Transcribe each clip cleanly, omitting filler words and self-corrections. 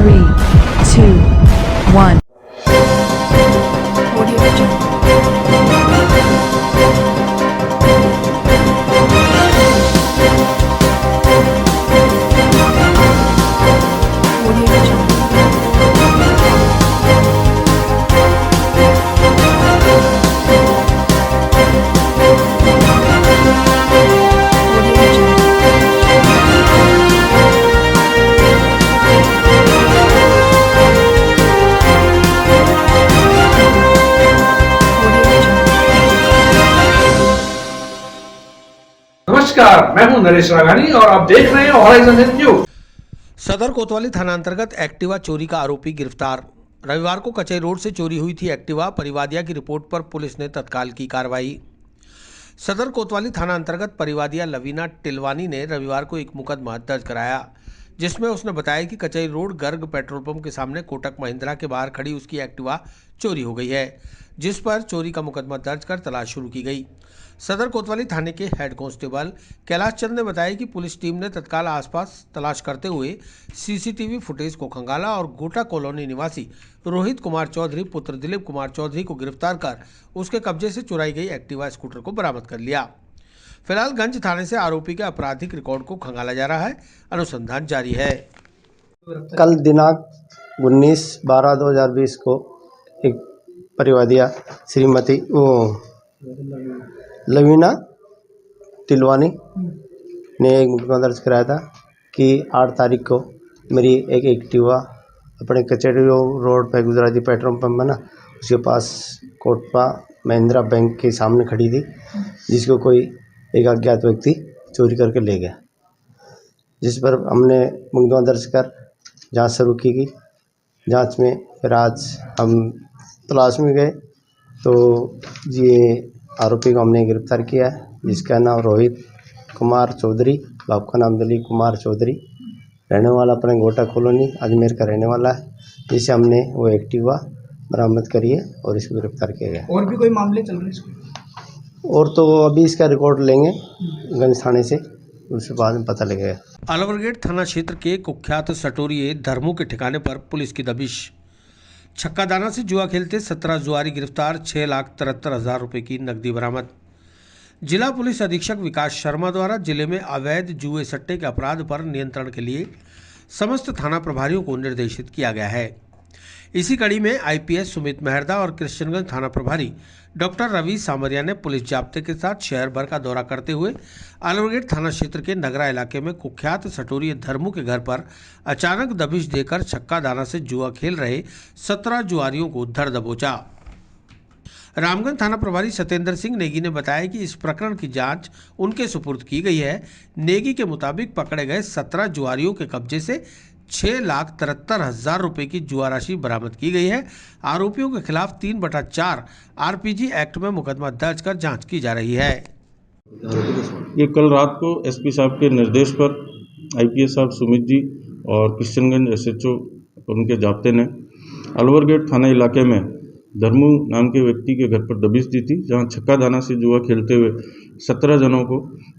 3, 2, 1. Audio Jungle. Audio Jungle. Audio Jungle. Audio Jungle. नमस्कार, मैं हूं नरेश राघानी और आप देख रहे हैं हॉराइजन न्यूज। सदर कोतवाली थाना अंतर्गत एक्टिवा चोरी का आरोपी गिरफ्तार। रविवार को कचई रोड से चोरी हुई थी एक्टिवा। परिवादिया की रिपोर्ट पर पुलिस ने तत्काल की कार्रवाई। सदर कोतवाली थाना अंतर्गत परिवादिया लवीना टिलवानी ने रविवार को एक मुकदमा दर्ज कराया, जिसमें उसने बताया कि कचई रोड गर्ग पेट्रोल पंप के सामने कोटक महिंद्रा के बाहर खड़ी उसकी एक्टिवा चोरी हो गई है, जिस पर चोरी का मुकदमा दर्ज कर तलाश शुरू की गई। सदर कोतवाली थाने के हेड कांस्टेबल कैलाश चंद ने बताया कि पुलिस टीम ने तत्काल आसपास तलाश करते हुए सीसीटीवी फुटेज को खंगाला और गोटा कॉलोनी निवासी रोहित कुमार चौधरी पुत्र दिलीप कुमार चौधरी को गिरफ्तार कर उसके कब्जे से चुराई गई एक्टिवा स्कूटर को बरामद कर लिया। फिलहाल गंज थाने से आरोपी के आपराधिक रिकॉर्ड को खंगाला जा रहा है। अनुसंधान जारी है। कल दिनांक 19/12/2020 को एक परिवादिया श्रीमती लवीना टिलवानी ने एक मुकदमा दर्ज कराया था कि 8 तारीख को मेरी एक एक्टिवा अपने कचहरी रोड पर गुजराती पेट्रोल पंप है ना, उसके पास कोटपा महिंद्रा बैंक के सामने खड़ी थी, जिसको कोई एक अज्ञात व्यक्ति चोरी करके ले गया, जिस पर हमने मुकदमा दर्ज कर जांच शुरू की गई। जांच में फिर आज हम तलाश में गए तो ये आरोपी को हमने गिरफ्तार किया है, जिसका नाम रोहित कुमार चौधरी, बाप का नाम दिलीप कुमार चौधरी, रहने वाला अपने गोटा कॉलोनी अजमेर का रहने वाला है, जिसे हमने वो एक्टिवा बरामद करी है और इसको गिरफ्तार किया गया। और भी कोई मामले चल रहे हैं इसमें? और तो अभी इसका रिकॉर्ड लेंगे गंज थाने से, उसके बाद में पता लगेगा। अलवरगेट थाना क्षेत्र के कुख्यात सटोरिये धर्मू के ठिकाने पर पुलिस की दबिश। छक्कादाना से जुआ खेलते 17 जुआरी गिरफ्तार, 6,73,000 रुपए की नकदी बरामद। जिला पुलिस अधीक्षक विकास शर्मा द्वारा जिले में अवैध जुए सट्टे के अपराध पर नियंत्रण के लिए समस्त थाना प्रभारियों को निर्देशित किया गया है। इसी कड़ी में आईपीएस सुमित मेहरदा और कृष्णगंज थाना प्रभारी डॉक्टर रवि सामरिया ने पुलिस जाब्ते के साथ शहर भर का दौरा करते हुए अलवरगेट थाना क्षेत्र के नगरा इलाके में कुख्यात सटोरिये धर्मू के घर पर अचानक दबिश देकर छक्का दाना से जुआ खेल रहे 17 जुआरियों को धर दबोचा। रामगंज थाना प्रभारी सत्येंद्र सिंह नेगी ने बताया कि इस प्रकरण की जांच उनके सुपुर्द की गई है। नेगी के मुताबिक पकड़े गए 17 जुआरियों के कब्जे से 6,73,000 रुपए की जुआ राशि बरामद की गई है। आरोपियों के खिलाफ 3/4 आरपीजी एक्ट में मुकदमा दर्ज कर जांच की जा रही है। ये कल रात को एसपी साहब के निर्देश पर आईपीएस साहब सुमित जी और किशनगंज एसएचओ उनके जाब्ते ने अलवरगेट थाना इलाके में धर्मू नाम के व्यक्ति के घर पर दबिश दी थी, जहां छक्का दाना से जुआ खेलते हुए 17 जनों को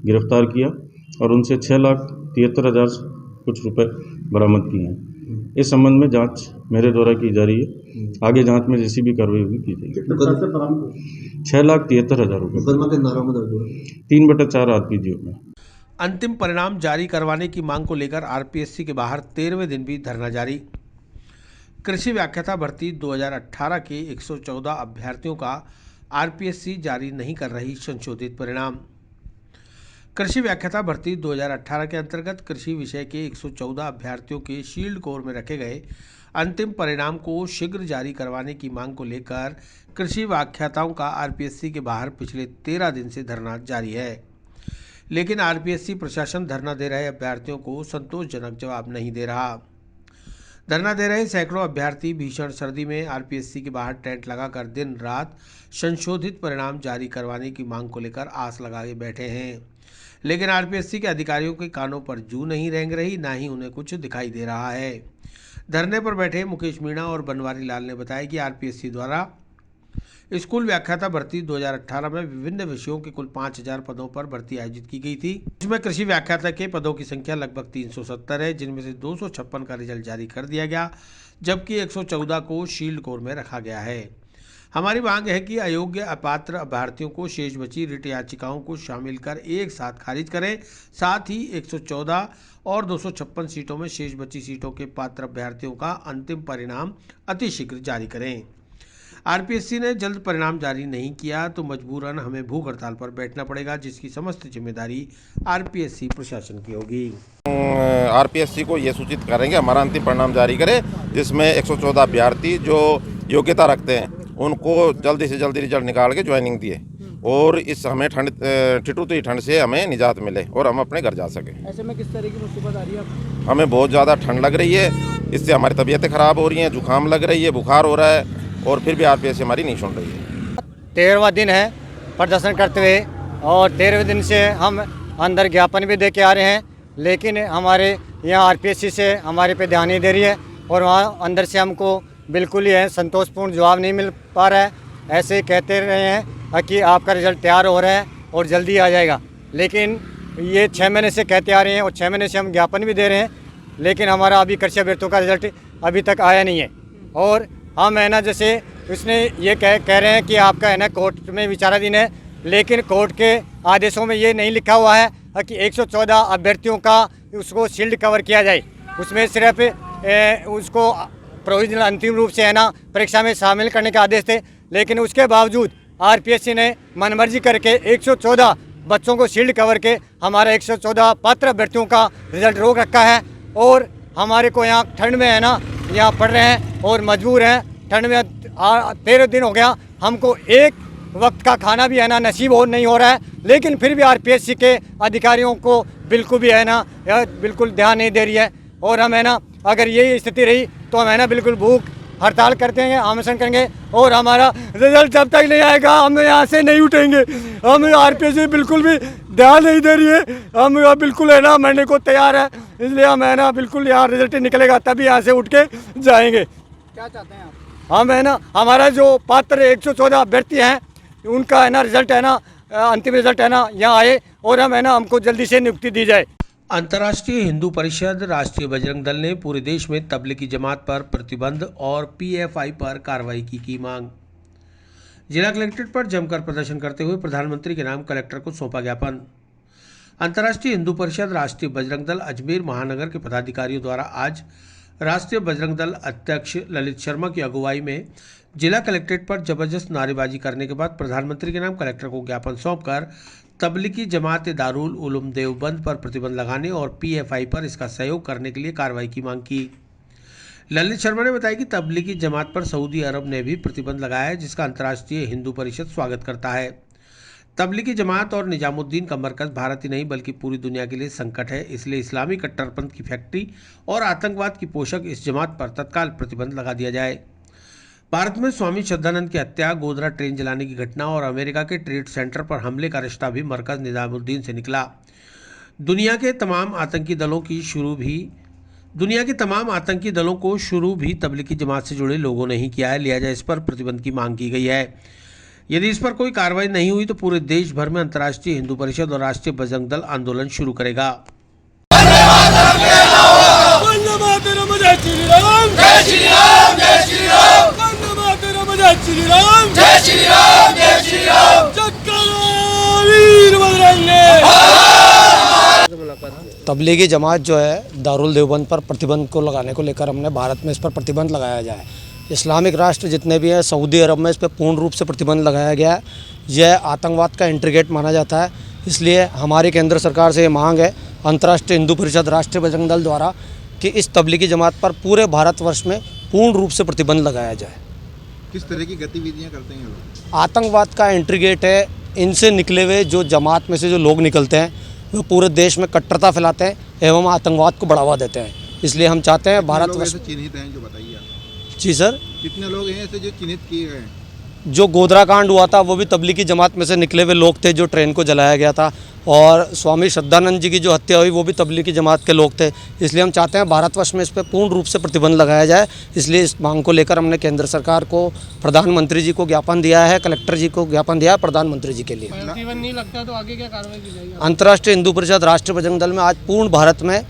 गिरफ्तार किया और उनसे 6,73,000 कुछ रुपए बरामद किए हैं। इस संबंध में जांच मेरे द्वारा की जा रही है। आगे जांच में जैसी भी कार्रवाई होगी की जाएगी। 6,73,000 रुपये 3/4 आरपीजी में। अंतिम परिणाम जारी करवाने की मांग को लेकर आरपीएससी के बाहर 13वें दिन भी धरना जारी। कृषि व्याख्याता भर्ती 2018 के 114 अभ्यर्थियों का आरपीएससी जारी नहीं कर रही संशोधित परिणाम। कृषि व्याख्याता भर्ती 2018 के अंतर्गत कृषि विषय के 114 अभ्यर्थियों के शील्ड कोर में रखे गए अंतिम परिणाम को शीघ्र जारी करवाने की मांग को लेकर कृषि व्याख्याताओं का आरपीएससी के बाहर पिछले 13 दिन से धरना जारी है, लेकिन आरपीएससी प्रशासन धरना दे रहे अभ्यर्थियों को संतोषजनक जवाब नहीं दे रहा। धरना दे रहे सैकड़ों अभ्यर्थी भीषण सर्दी में आरपीएससी के बाहर टेंट लगाकर दिन रात संशोधित परिणाम जारी करवाने की मांग को लेकर आस लगाए बैठे हैं, लेकिन आरपीएससी के अधिकारियों के कानों पर जू नहीं रेंग रही, ना ही उन्हें कुछ दिखाई दे रहा है। धरने पर बैठे मुकेश मीणा और बनवारी लाल ने बताया कि आरपीएससी द्वारा स्कूल व्याख्याता भर्ती 2018 में विभिन्न विषयों के कुल 5000 पदों पर भर्ती आयोजित की गई थी। इसमें कृषि व्याख्याता के पदों की संख्या लगभग 370 है, जिनमें से 256 का रिजल्ट जारी कर दिया गया, जबकि 114 को शील्ड कोर में रखा गया है। हमारी मांग है कि अयोग्य अपात्र अभ्यर्थियों को शेष बची रिट याचिकाओं को शामिल कर एक साथ खारिज करें। साथ ही 114 और 256 सीटों में शेष बची सीटों के पात्र अभ्यर्थियों का अंतिम परिणाम अतिशीघ्र जारी करें। आरपीएससी ने जल्द परिणाम जारी नहीं किया तो मजबूरन हमें भूख हड़ताल पर बैठना पड़ेगा, जिसकी समस्त जिम्मेदारी आरपीएससी प्रशासन की होगी। आरपीएससी को ये सूचित करेंगे हमारा अंतिम परिणाम जारी करे, जिसमें 114 अभ्यर्थी जो योग्यता रखते हैं उनको जल्दी से जल्दी रिजल्ट निकाल के ज्वाइनिंग दिए और इस हमें ठिठुरती ठंड से हमें निजात मिले और हम अपने घर जा सकें। ऐसे में किस तरह की मुसीबत आ रही है? हमें बहुत ज़्यादा ठंड लग रही है, इससे हमारी तबीयतें ख़राब हो रही हैं, जुकाम लग रही है, बुखार हो रहा है और फिर भी आरपीएससी हमारी नहीं सुन रही है। 13वां दिन है प्रदर्शन करते हुए और 13वें दिन से हम अंदर ज्ञापन भी दे के आ रहे हैं, लेकिन हमारे यहाँ आरपीएससी से हमारे पे ध्यान नहीं दे रही है और वहाँ अंदर से हमको बिल्कुल ही है संतोषपूर्ण जवाब नहीं मिल पा रहा है। ऐसे कहते रहे हैं कि आपका रिज़ल्ट तैयार हो रहा है और जल्दी आ जाएगा, लेकिन ये 6 महीने से कहते आ रहे हैं और 6 महीने से हम ज्ञापन भी दे रहे हैं, लेकिन हमारा अभी कृषि अभ्यर्थियों का रिज़ल्ट अभी तक आया नहीं है। और हम है ना, जैसे उसने ये कह रहे हैं कि आपका है ना कोर्ट में विचाराधीन है, लेकिन कोर्ट के आदेशों में ये नहीं लिखा हुआ है कि 114 अभ्यर्थियों का उसको शील्ड कवर किया जाए। उसमें सिर्फ उसको प्रोविजनल अंतिम रूप से है ना परीक्षा में शामिल करने के आदेश थे, लेकिन उसके बावजूद आरपीएससी ने मनमर्जी करके 114 बच्चों को शील्ड कवर के हमारा 114 पात्र अभ्यर्थियों का रिजल्ट रोक रखा है। और हमारे को यहाँ ठंड में है ना यहाँ पढ़ रहे हैं और मजबूर हैं। ठंड में 13 दिन हो गया, हमको एक वक्त का खाना भी है ना नसीब हो नहीं हो रहा है, लेकिन फिर भी आरपीएससी के अधिकारियों को बिल्कुल भी है ना बिल्कुल ध्यान नहीं दे रही है। और हम है ना अगर यही स्थिति रही तो हम है ना बिल्कुल भूख हड़ताल करते हैं, आंदोलन करेंगे और हमारा रिजल्ट जब तक नहीं आएगा हम यहाँ से नहीं उठेंगे। हम आरपीएससी बिल्कुल भी ध्यान नहीं दे रही है, हम बिल्कुल है ना मरने को तैयार है, इसलिए हम है ना बिल्कुल यहाँ रिजल्ट निकलेगा तभी यहाँ से उठ के जाएंगे। क्या चाहते हैं आप? हम है ना हमारा जो पात्र 114 अभ्यर्थी हैं उनका है ना रिजल्ट है ना अंतिम रिजल्ट है ना यहाँ आए और हम है ना हमको जल्दी से नियुक्ति दी जाए। अंतर्राष्ट्रीय हिंदू परिषद, राष्ट्रीय बजरंग दल ने पूरे देश में तबलीगी जमात पर प्रतिबंध और पीएफआई पर कार्रवाई की मांग। जिला कलेक्ट्रेट पर जमकर प्रदर्शन करते हुए प्रधानमंत्री के नाम कलेक्टर को सौंपा ज्ञापन। अंतर्राष्ट्रीय हिंदू परिषद, राष्ट्रीय बजरंग दल अजमेर महानगर के पदाधिकारियों द्वारा आज राष्ट्रीय बजरंग दल अध्यक्ष ललित शर्मा की अगुवाई में जिला कलेक्ट्रेट पर जबरदस्त नारेबाजी करने के बाद प्रधानमंत्री के नाम कलेक्टर को ज्ञापन सौंपकर तबलीगी जमात दारुल उलूम देवबंद पर प्रतिबंध लगाने और पीएफआई पर इसका सहयोग करने के लिए कार्रवाई की मांग की। ललित शर्मा ने बताया कि तबलीगी जमात पर सऊदी अरब ने भी प्रतिबंध लगाया है, जिसका अंतर्राष्ट्रीय हिंदू परिषद स्वागत करता है। तबलीगी जमात और निजामुद्दीन का मरकज भारत ही नहीं बल्कि पूरी दुनिया के लिए संकट है, इसलिए इस्लामी कट्टरपंथ की फैक्ट्री और आतंकवाद की पोषक इस जमात पर तत्काल प्रतिबंध लगा दिया जाए। भारत में स्वामी श्रद्धानंद की हत्या, गोधरा ट्रेन जलाने की घटना और अमेरिका के ट्रेड सेंटर पर हमले का रिश्ता भी मरकज निजामुद्दीन से निकला। दुनिया के तमाम आतंकी दलों को शुरू भी तबलीगी जमात से जुड़े लोगों ने ही किया है, लिहाजा इस पर प्रतिबंध की मांग की गई है। यदि इस पर कोई कार्रवाई नहीं हुई तो पूरे देश भर में अंतर्राष्ट्रीय हिंदू परिषद और राष्ट्रीय बजरंग दल आंदोलन शुरू करेगा। तबलीगी जमात जो है दारुल देवबंद पर प्रतिबंध को लगाने को लेकर हमने भारत में इस पर प्रतिबंध लगाया जाए। इस्लामिक राष्ट्र जितने भी हैं सऊदी अरब में इस पर पूर्ण रूप से प्रतिबंध लगाया गया है। यह आतंकवाद का इंट्रीगेट माना जाता है, इसलिए हमारी केंद्र सरकार से ये मांग है अंतर्राष्ट्रीय हिंदू परिषद, राष्ट्रीय बजरंग दल द्वारा कि इस तबलीगी जमात पर पूरे भारतवर्ष में पूर्ण रूप से प्रतिबंध लगाया जाए। किस तरह की गतिविधियाँ करते हैं लोग? आतंकवाद का इंट्रीगेट है, इनसे निकले हुए जो जमात में से जो लोग निकलते हैं वो पूरे देश में कट्टरता फैलाते हैं एवं आतंकवाद को बढ़ावा देते हैं। इसलिए हम चाहते हैं भारतवर्ष चिन्हित हैं जो बताइए आप। जी सर, कितने लोग हैं ऐसे जो चिन्हित किए गए हैं? जो गोधरा कांड हुआ था वो भी तबलीगी जमात में से निकले हुए लोग थे, जो ट्रेन को जलाया गया था, और स्वामी श्रद्धानंद जी की जो हत्या हुई वो भी तबलीगी जमात के लोग थे। इसलिए हम चाहते हैं भारतवर्ष में इस पर पूर्ण रूप से प्रतिबंध लगाया जाए। इसलिए इस मांग को लेकर हमने केंद्र सरकार को, प्रधानमंत्री जी को ज्ञापन दिया है, कलेक्टर जी को ज्ञापन दिया है, प्रधानमंत्री जी के लिए। प्रतिबंध नहीं लगता तो आगे क्या कार्रवाई की जाएगी? अंतर्राष्ट्रीय हिंदू परिषद, राष्ट्रीय बजरंग दल में आज पूर्ण भारत में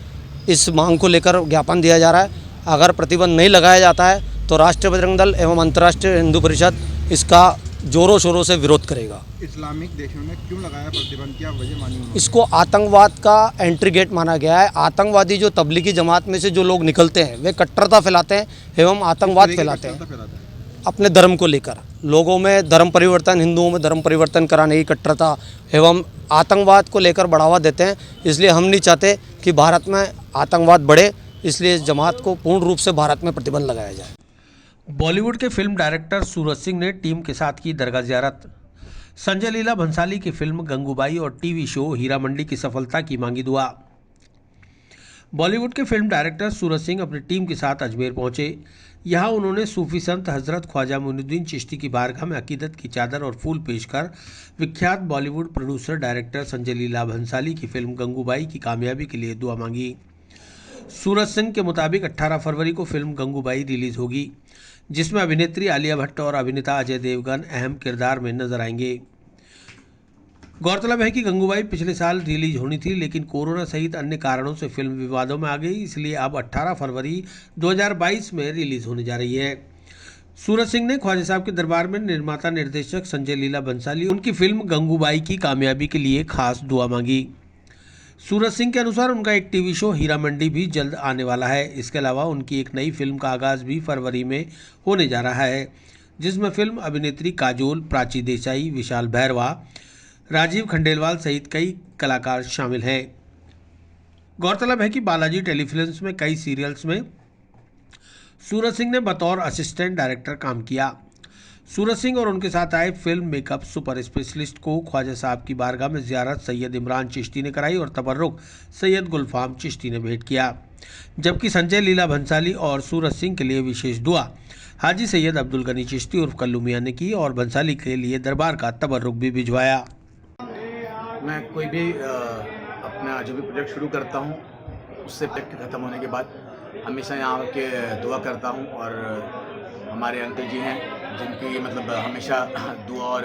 इस मांग को लेकर ज्ञापन दिया जा रहा है। अगर प्रतिबंध नहीं लगाया जाता है तो राष्ट्रीय बजरंग दल एवं अंतर्राष्ट्रीय हिंदू परिषद इसका जोरों शोरों से विरोध करेगा। इस्लामिक देशों में क्यों लगाया प्रतिबंध, क्या वजह मानी उन्होंने? इसको आतंकवाद का एंट्री गेट माना गया है। आतंकवादी जो तबलीगी जमात में से जो लोग निकलते हैं वे कट्टरता फैलाते हैं एवं आतंकवाद फैलाते हैं अपने धर्म को लेकर। लोगों में धर्म परिवर्तन, हिंदुओं में धर्म परिवर्तन कराने की कट्टरता एवं आतंकवाद को लेकर बढ़ावा देते हैं। इसलिए हम नहीं चाहते कि भारत में आतंकवाद बढ़े, इसलिए इस जमात को पूर्ण रूप से भारत में प्रतिबंध लगाया जाए। बॉलीवुड के फिल्म डायरेक्टर सूरज सिंह ने टीम के साथ की दरगाह ज़ियारत। संजय लीला भंसाली की फिल्म गंगूबाई और टीवी शो हीरा मंडी की सफलता की मांगी दुआ। बॉलीवुड के फिल्म डायरेक्टर सूरज सिंह अपनी टीम के साथ अजमेर पहुंचे। यहां उन्होंने सूफी संत हजरत ख्वाजा मोइनुद्दीन चिश्ती की बारगाह में अकीदत की चादर और फूल पेश कर विख्यात बॉलीवुड प्रोड्यूसर डायरेक्टर संजय लीला भंसाली की फिल्म गंगूबाई की कामयाबी के लिए दुआ मांगी। सूरज सिंह के मुताबिक 18 फरवरी को फिल्म गंगूबाई रिलीज होगी, जिसमें अभिनेत्री आलिया भट्ट और अभिनेता अजय देवगन अहम किरदार में नजर आएंगे। गौरतलब है कि गंगूबाई पिछले साल रिलीज होनी थी, लेकिन कोरोना सहित अन्य कारणों से फिल्म विवादों में आ गई, इसलिए अब 18 फरवरी 2022 में रिलीज होने जा रही है। सूरज सिंह ने ख्वाजा साहब के दरबार में निर्माता निर्देशक संजय लीला भंसाली उनकी फिल्म गंगूबाई की कामयाबी के लिए खास दुआ मांगी। सूरज सिंह के अनुसार उनका एक टीवी शो हीरा मंडी भी जल्द आने वाला है। इसके अलावा उनकी एक नई फिल्म का आगाज भी फरवरी में होने जा रहा है, जिसमें फिल्म अभिनेत्री काजोल, प्राची देसाई, विशाल भैरवा, राजीव खंडेलवाल सहित कई कलाकार शामिल हैं। गौरतलब है कि बालाजी टेलीफिल्म्स में कई सीरियल्स में सूरज सिंह ने बतौर असिस्टेंट डायरेक्टर काम किया। सूरज सिंह और उनके साथ आए फिल्म मेकअप सुपर स्पेशलिस्ट को ख्वाजा साहब की बारगाह में ज़ियारत सैयद इमरान चिश्ती ने कराई और तबर्रुक सैयद गुलफाम चिश्ती ने भेंट किया, जबकि संजय लीला भंसाली और सूरज सिंह के लिए विशेष दुआ हाजी सैयद अब्दुल गनी चिश्ती उर्फ कल्लू मियां ने की और भंसाली के लिए दरबार का तबर्रुक भी भिजवाया। मैं कोई भी अपना जो भी प्रोजेक्ट शुरू करता हूँ उससे प्रोजेक्ट खत्म होने के बाद हमेशा यहाँ के दुआ करता हूँ, और हमारे अंकल जी हैं जिनकी मतलब हमेशा दुआ और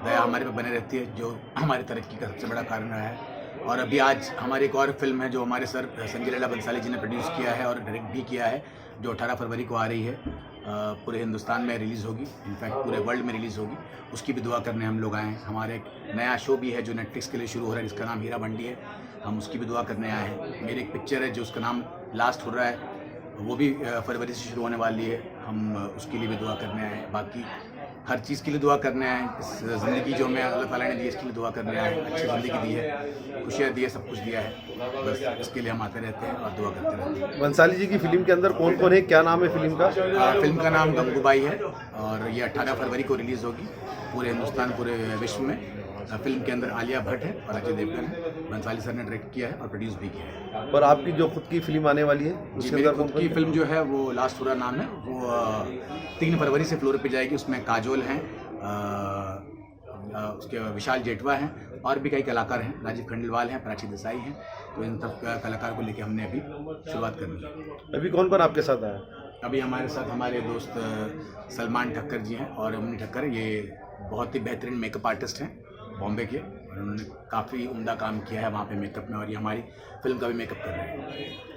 दया हमारे पे बने रहती है, जो हमारी तरक्की का सबसे बड़ा कारण रहा है। और अभी आज हमारी एक और फिल्म है जो हमारे सर संजय लीला भंसाली जी ने प्रोड्यूस किया है और डायरेक्ट भी किया है, जो 18 फरवरी को आ रही है। पूरे हिंदुस्तान में रिलीज़ होगी, इनफैक्ट पूरे वर्ल्ड में रिलीज़ होगी। उसकी भी दुआ करने हम लोग आए हैं। हमारे एक नया शो भी है जो नेटफ्लिक्स के लिए शुरू हो रहा है, जिसका नाम हीरा मंडी है। हम उसकी भी दुआ करने आए हैं। मेरी एक पिक्चर है जो उसका नाम लास्ट हो रहा है, वो भी फरवरी से शुरू होने वाली है। हम उसके लिए भी दुआ करने आए हैं। बाकी हर चीज़ के लिए दुआ करने आए हैं। इस ज़िंदगी जो हमें अल्लाह ताला ने दी है इसके लिए दुआ करने आए हैं। अच्छी ज़िंदगी दी है, खुशियाँ दी है, सब कुछ दिया है, बस इसके लिए हम आते रहते हैं और दुआ करते रहते हैं। भंसाली जी की फिल्म के अंदर कौन कौन है, क्या नाम है फिल्म का? फिल्म का नाम गंगूबाई है और ये 18 फरवरी को रिलीज़ होगी पूरे हिंदुस्तान, पूरे विश्व में। फिल्म के अंदर आलिया भट्ट है और अजय देवगन है। भंसाली सर ने डायरेक्ट किया है और प्रोड्यूस भी किया है। और आपकी जो खुद की फिल्म आने वाली है उसके अंदर खुद की फिल्म जो है वो लास्ट पूरा नाम है, वो 3 फरवरी से फ्लोर पे जाएगी। उसमें काजोल हैं, उसके विशाल जेठवा हैं और भी कई कलाकार हैं, राजीव खंडेलवाल हैं, प्राची देसाई हैं। तो इन सब कलाकार को लेकर हमने अभी शुरुआत करनी है। अभी कौन कौन आपके साथ आया? अभी हमारे साथ हमारे दोस्त सलमान ठक्कर जी हैं और अमनी ठक्कर। ये बहुत ही बेहतरीन मेकअप आर्टिस्ट हैं बॉम्बे के, और उन्होंने काफ़ी उम्दा काम किया है वहाँ पे मेकअप में, और ये हमारी फिल्म का भी मेकअप कर रहे हैं।